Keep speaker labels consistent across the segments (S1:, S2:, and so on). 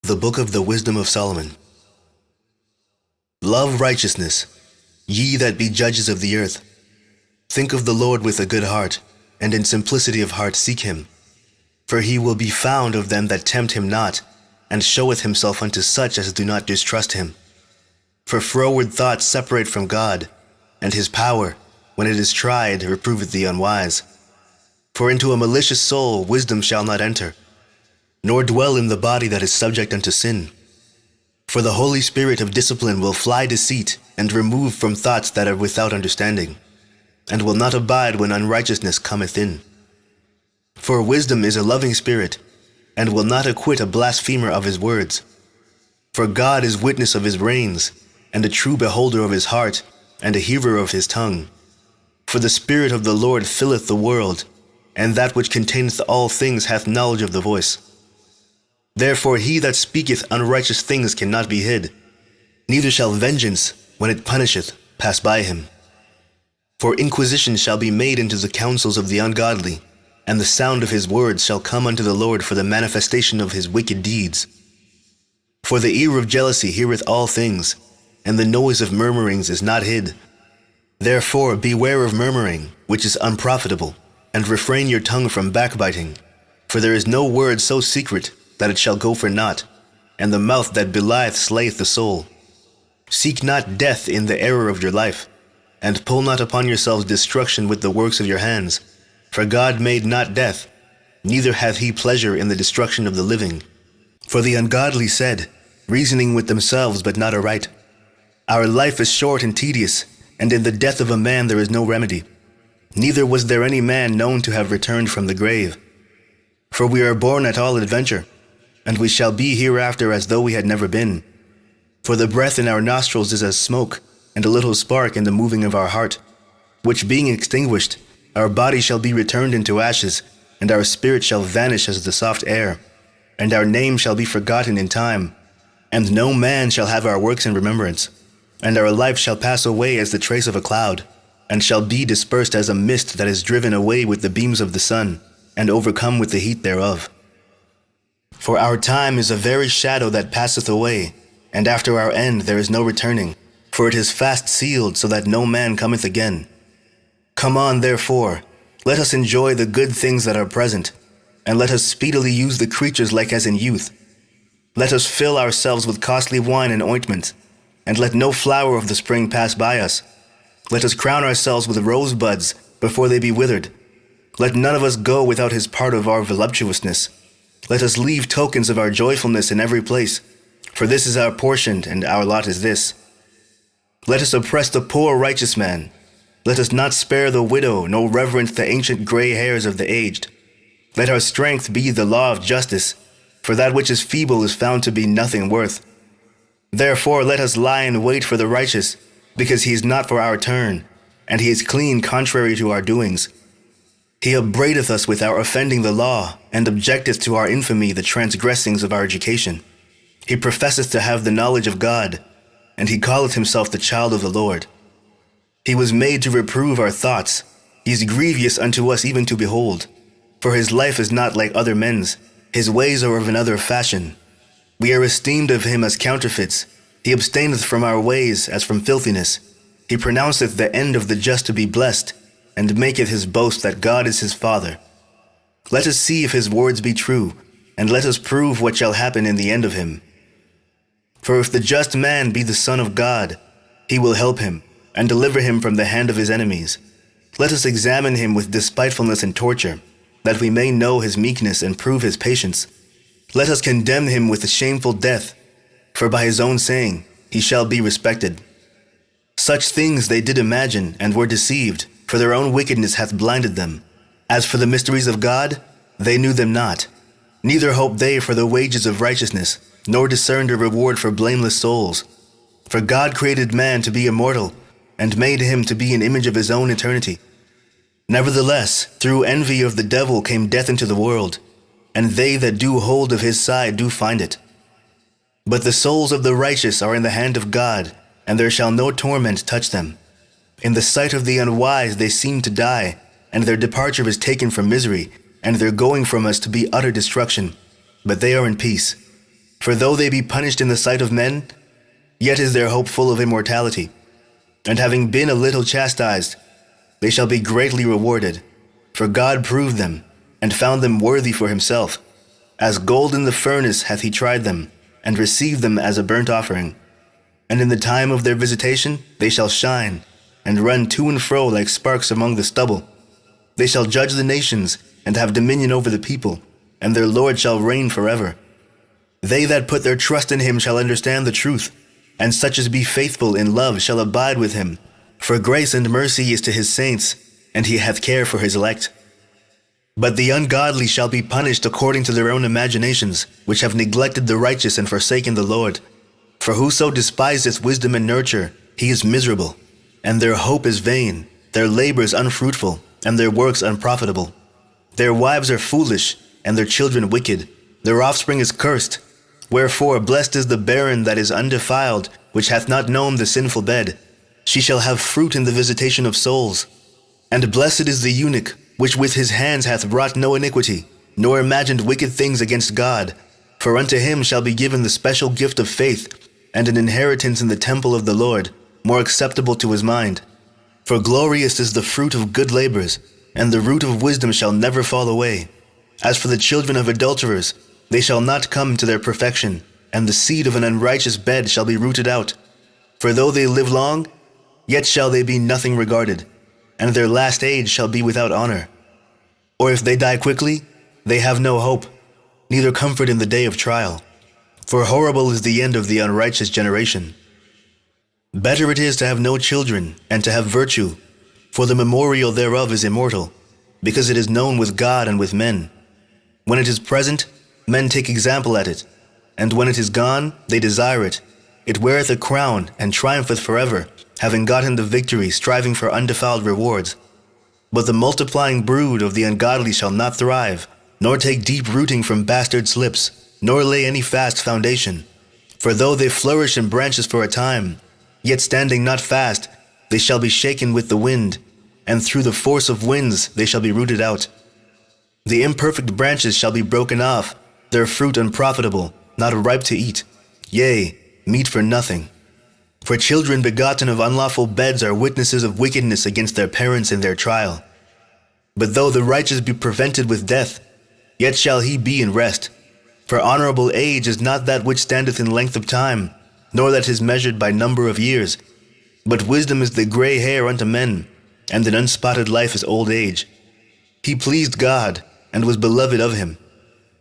S1: The Book of the Wisdom of Solomon. Love righteousness, ye that be judges of the earth. Think of the Lord with a good heart, and in simplicity of heart seek him. For he will be found of them that tempt him not, and showeth himself unto such as do not distrust him. For froward thoughts separate from God, and his power, when it is tried, reproveth the unwise. For into a malicious soul wisdom shall not enter, nor dwell in the body that is subject unto sin. For the Holy Spirit of discipline will fly deceit, and remove from thoughts that are without understanding, and will not abide when unrighteousness cometh in. For wisdom is a loving spirit, and will not acquit a blasphemer of his words. For God is witness of his reins, and a true beholder of his heart, and a hearer of his tongue. For the Spirit of the Lord filleth the world, and that which containeth all things hath knowledge of the voice. Therefore he that speaketh unrighteous things cannot be hid, neither shall vengeance, when it punisheth, pass by him. For inquisition shall be made into the counsels of the ungodly, and the sound of his words shall come unto the Lord for the manifestation of his wicked deeds. For the ear of jealousy heareth all things, and the noise of murmurings is not hid. Therefore beware of murmuring, which is unprofitable, and refrain your tongue from backbiting. For there is no word so secret that it shall go for naught, and the mouth that belieth slayeth the soul. Seek not death in the error of your life, and pull not upon yourselves destruction with the works of your hands. For God made not death, neither hath he pleasure in the destruction of the living. For the ungodly said, reasoning with themselves but not aright, our life is short and tedious, and in the death of a man there is no remedy. Neither was there any man known to have returned from the grave. For we are born at all adventure, and we shall be hereafter as though we had never been. For the breath in our nostrils is as smoke, and a little spark in the moving of our heart, which being extinguished, our body shall be returned into ashes, and our spirit shall vanish as the soft air, and our name shall be forgotten in time, and no man shall have our works in remembrance, and our life shall pass away as the trace of a cloud, and shall be dispersed as a mist that is driven away with the beams of the sun, and overcome with the heat thereof. For our time is a very shadow that passeth away, and after our end there is no returning, for it is fast sealed so that no man cometh again. Come on, therefore, let us enjoy the good things that are present, and let us speedily use the creatures like as in youth. Let us fill ourselves with costly wine and ointment, and let no flower of the spring pass by us. Let us crown ourselves with rosebuds before they be withered. Let none of us go without his part of our voluptuousness. Let us leave tokens of our joyfulness in every place, for this is our portion, and our lot is this. Let us oppress the poor righteous man. Let us not spare the widow, nor reverence the ancient gray hairs of the aged. Let our strength be the law of justice, for that which is feeble is found to be nothing worth. Therefore let us lie in wait for the righteous, because he is not for our turn, and he is clean contrary to our doings. He upbraideth us with our offending the law, and objecteth to our infamy the transgressings of our education. He professeth to have the knowledge of God, and he calleth himself the child of the Lord. He was made to reprove our thoughts. He is grievous unto us even to behold. For his life is not like other men's, his ways are of another fashion. We are esteemed of him as counterfeits. He abstaineth from our ways as from filthiness. He pronounceth the end of the just to be blessed, and maketh his boast that God is his Father. Let us see if his words be true, and let us prove what shall happen in the end of him. For if the just man be the Son of God, he will help him, and deliver him from the hand of his enemies. Let us examine him with despitefulness and torture, that we may know his meekness and prove his patience. Let us condemn him with a shameful death, for by his own saying he shall be respected. Such things they did imagine, and were deceived, for their own wickedness hath blinded them. As for the mysteries of God, they knew them not, neither hoped they for the wages of righteousness, nor discerned a reward for blameless souls. For God created man to be immortal, and made him to be an image of his own eternity. Nevertheless, through envy of the devil came death into the world, and they that do hold of his side do find it. But the souls of the righteous are in the hand of God, and there shall no torment touch them. In the sight of the unwise they seem to die, and their departure is taken from misery, and their going from us to be utter destruction. But they are in peace. For though they be punished in the sight of men, yet is their hope full of immortality. And having been a little chastised, they shall be greatly rewarded. For God proved them, and found them worthy for himself. As gold in the furnace hath he tried them, and received them as a burnt offering. And in the time of their visitation they shall shine, and run to and fro like sparks among the stubble. They shall judge the nations, and have dominion over the people, and their Lord shall reign forever. They that put their trust in him shall understand the truth, and such as be faithful in love shall abide with him. For grace and mercy is to his saints, and he hath care for his elect. But the ungodly shall be punished according to their own imaginations, which have neglected the righteous and forsaken the Lord. For whoso despiseth wisdom and nurture, he is miserable, and their hope is vain, their labors unfruitful, and their works unprofitable. Their wives are foolish, and their children wicked. Their offspring is cursed. Wherefore blessed is the barren that is undefiled, which hath not known the sinful bed. She shall have fruit in the visitation of souls. And blessed is the eunuch, which with his hands hath wrought no iniquity, nor imagined wicked things against God. For unto him shall be given the special gift of faith, and an inheritance in the temple of the Lord, more acceptable to his mind. For glorious is the fruit of good labors, and the root of wisdom shall never fall away. As for the children of adulterers, they shall not come to their perfection, and the seed of an unrighteous bed shall be rooted out. For though they live long, yet shall they be nothing regarded, and their last age shall be without honor. Or if they die quickly, they have no hope, neither comfort in the day of trial. For horrible is the end of the unrighteous generation. Better it is to have no children, and to have virtue, for the memorial thereof is immortal, because it is known with God and with men. When it is present, men take example at it, and when it is gone, they desire it. It weareth a crown, and triumpheth forever, having gotten the victory, striving for undefiled rewards. But the multiplying brood of the ungodly shall not thrive, nor take deep rooting from bastard slips, nor lay any fast foundation. For though they flourish in branches for a time, yet standing not fast, they shall be shaken with the wind, and through the force of winds they shall be rooted out. The imperfect branches shall be broken off, their fruit unprofitable, not ripe to eat, yea, meat for nothing. For children begotten of unlawful beds are witnesses of wickedness against their parents in their trial. But though the righteous be prevented with death, yet shall he be in rest. For honorable age is not that which standeth in length of time, nor that is measured by number of years. But wisdom is the gray hair unto men, and an unspotted life is old age. He pleased God, and was beloved of him,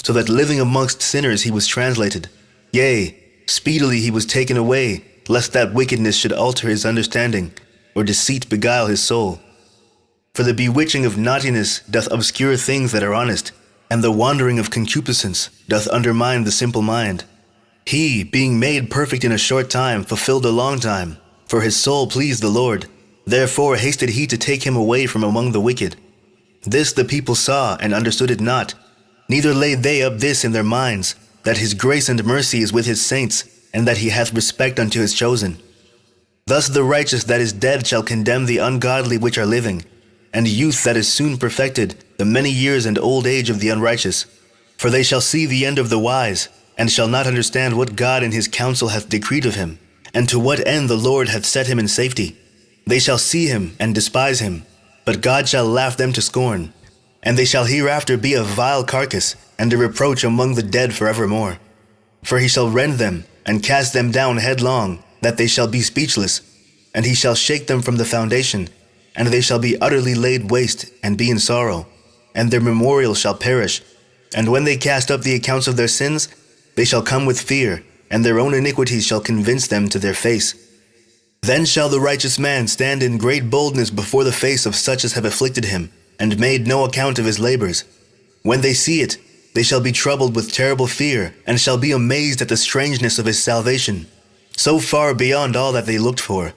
S1: so that living amongst sinners he was translated. Yea, speedily he was taken away, lest that wickedness should alter his understanding, or deceit beguile his soul. For the bewitching of naughtiness doth obscure things that are honest, and the wandering of concupiscence doth undermine the simple mind. He, being made perfect in a short time, fulfilled a long time, for his soul pleased the Lord. Therefore hasted he to take him away from among the wicked. This the people saw, and understood it not, neither laid they up this in their minds, that his grace and mercy is with his saints, and that he hath respect unto his chosen. Thus the righteous that is dead shall condemn the ungodly which are living, and youth that is soon perfected, the many years and old age of the unrighteous. For they shall see the end of the wise, and shall not understand what God in his counsel hath decreed of him, and to what end the Lord hath set him in safety. They shall see him and despise him, but God shall laugh them to scorn. And they shall hereafter be a vile carcass, and a reproach among the dead forevermore. For he shall rend them, and cast them down headlong, that they shall be speechless. And he shall shake them from the foundation, and they shall be utterly laid waste, and be in sorrow. And their memorial shall perish. And when they cast up the accounts of their sins, they shall come with fear, and their own iniquities shall convince them to their face. Then shall the righteous man stand in great boldness before the face of such as have afflicted him, and made no account of his labors. When they see it, they shall be troubled with terrible fear, and shall be amazed at the strangeness of his salvation, so far beyond all that they looked for.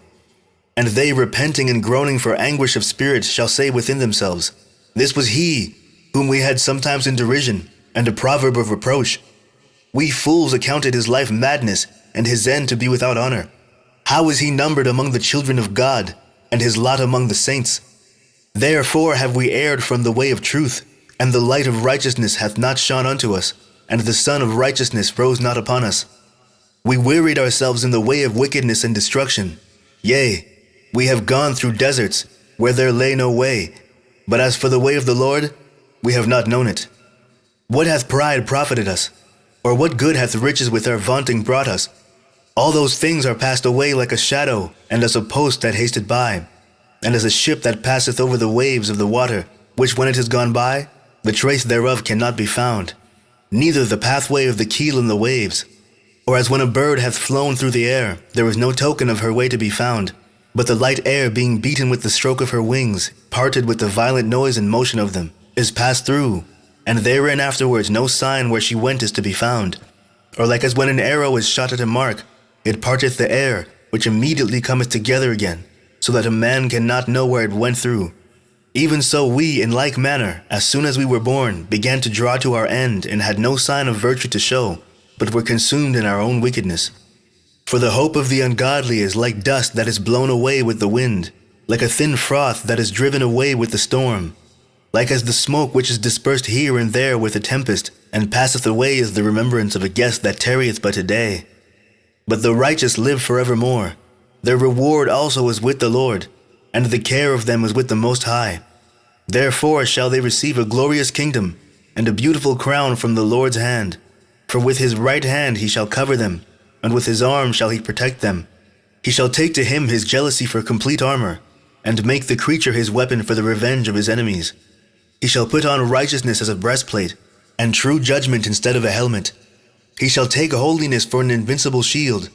S1: And they, repenting and groaning for anguish of spirit, shall say within themselves, This was he, whom we had sometimes in derision, and a proverb of reproach. We fools accounted his life madness, and his end to be without honor. How is he numbered among the children of God, and his lot among the saints? Therefore have we erred from the way of truth, and the light of righteousness hath not shone unto us. and the sun of righteousness rose not upon us. We wearied ourselves in the way of wickedness and destruction. Yea, we have gone through deserts, where there lay no way. But as for the way of the Lord, we have not known it. What hath pride profited us? Or what good hath riches with our vaunting brought us? All those things are passed away like a shadow, and as a post that hasted by, and as a ship that passeth over the waves of the water, which when it is gone by, the trace thereof cannot be found, neither the pathway of the keel in the waves. Or as when a bird hath flown through the air, there is no token of her way to be found, but the light air being beaten with the stroke of her wings, parted with the violent noise and motion of them, is passed through, and therein afterwards no sign where she went is to be found. Or like as when an arrow is shot at a mark, it parteth the air, which immediately cometh together again, so that a man cannot know where it went through. Even so we, in like manner, as soon as we were born, began to draw to our end, and had no sign of virtue to show, but were consumed in our own wickedness. For the hope of the ungodly is like dust that is blown away with the wind, like a thin froth that is driven away with the storm. Like as the smoke which is dispersed here and there with a tempest, and passeth away as the remembrance of a guest that tarrieth but a day. But the righteous live forevermore. Their reward also is with the Lord, and the care of them is with the Most High. Therefore shall they receive a glorious kingdom, and a beautiful crown from the Lord's hand. For with his right hand he shall cover them, and with his arm shall he protect them. He shall take to him his jealousy for complete armor, and make the creature his weapon for the revenge of his enemies. He shall put on righteousness as a breastplate, and true judgment instead of a helmet. He shall take holiness for an invincible shield.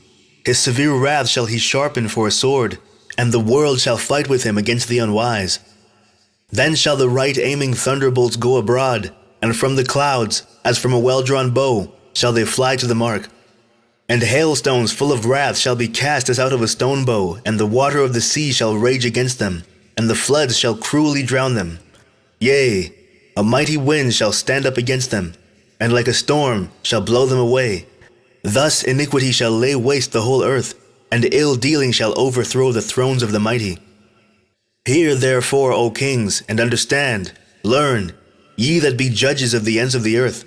S1: His severe wrath shall he sharpen for a sword, and the world shall fight with him against the unwise. Then shall the right aiming thunderbolts go abroad, and from the clouds, as from a well-drawn bow, shall they fly to the mark. And hailstones full of wrath shall be cast as out of a stone bow, and the water of the sea shall rage against them, and the floods shall cruelly drown them. Yea, a mighty wind shall stand up against them, and like a storm shall blow them away. Thus iniquity shall lay waste the whole earth, and ill-dealing shall overthrow the thrones of the mighty. Hear therefore, O kings, and understand, learn, ye that be judges of the ends of the earth.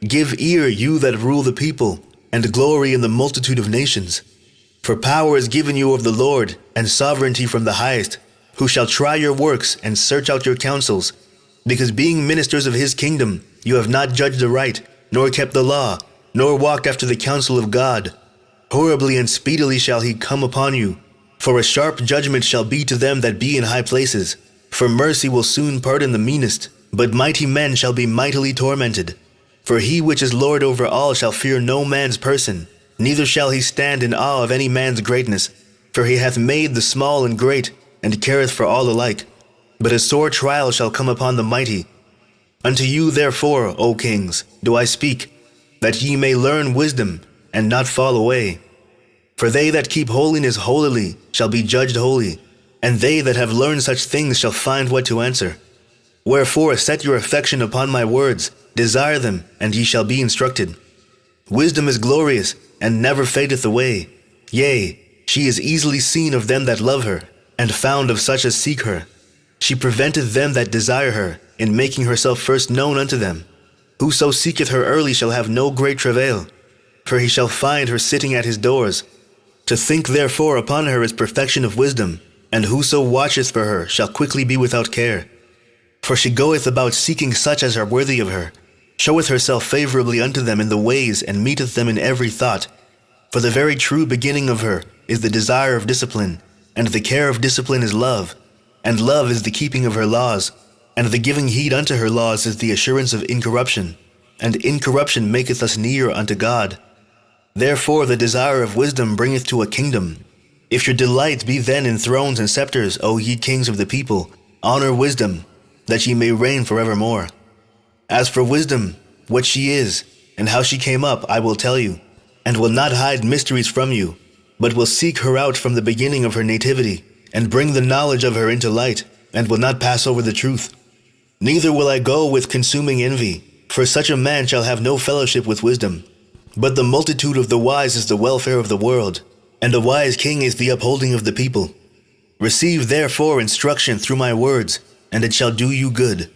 S1: Give ear, you that rule the people, and glory in the multitude of nations. For power is given you of the Lord, and sovereignty from the highest, who shall try your works and search out your counsels. Because being ministers of his kingdom, you have not judged aright, nor kept the law, nor walked after the counsel of God. Horribly and speedily shall he come upon you. For a sharp judgment shall be to them that be in high places. For mercy will soon pardon the meanest, but mighty men shall be mightily tormented. For he which is Lord over all shall fear no man's person, neither shall he stand in awe of any man's greatness. For he hath made the small and great, and careth for all alike. But a sore trial shall come upon the mighty. Unto you therefore, O kings, do I speak, that ye may learn wisdom, and not fall away. For they that keep holiness holily shall be judged holy, and they that have learned such things shall find what to answer. Wherefore set your affection upon my words, desire them, and ye shall be instructed. Wisdom is glorious, and never fadeth away. Yea, she is easily seen of them that love her, and found of such as seek her. She preventeth them that desire her, in making herself first known unto them. Whoso seeketh her early shall have no great travail, for he shall find her sitting at his doors. To think therefore upon her is perfection of wisdom, and whoso watcheth for her shall quickly be without care. For she goeth about seeking such as are worthy of her, showeth herself favorably unto them in the ways, and meeteth them in every thought. For the very true beginning of her is the desire of discipline, and the care of discipline is love, and love is the keeping of her laws, and the giving heed unto her laws is the assurance of incorruption, and incorruption maketh us near unto God. Therefore the desire of wisdom bringeth to a kingdom. If your delight be then in thrones and scepters, O ye kings of the people, honor wisdom, that ye may reign forevermore. As for wisdom, what she is, and how she came up, I will tell you, and will not hide mysteries from you, but will seek her out from the beginning of her nativity, and bring the knowledge of her into light, and will not pass over the truth. Neither will I go with consuming envy, for such a man shall have no fellowship with wisdom. But the multitude of the wise is the welfare of the world, and a wise king is the upholding of the people. Receive therefore instruction through my words, and it shall do you good.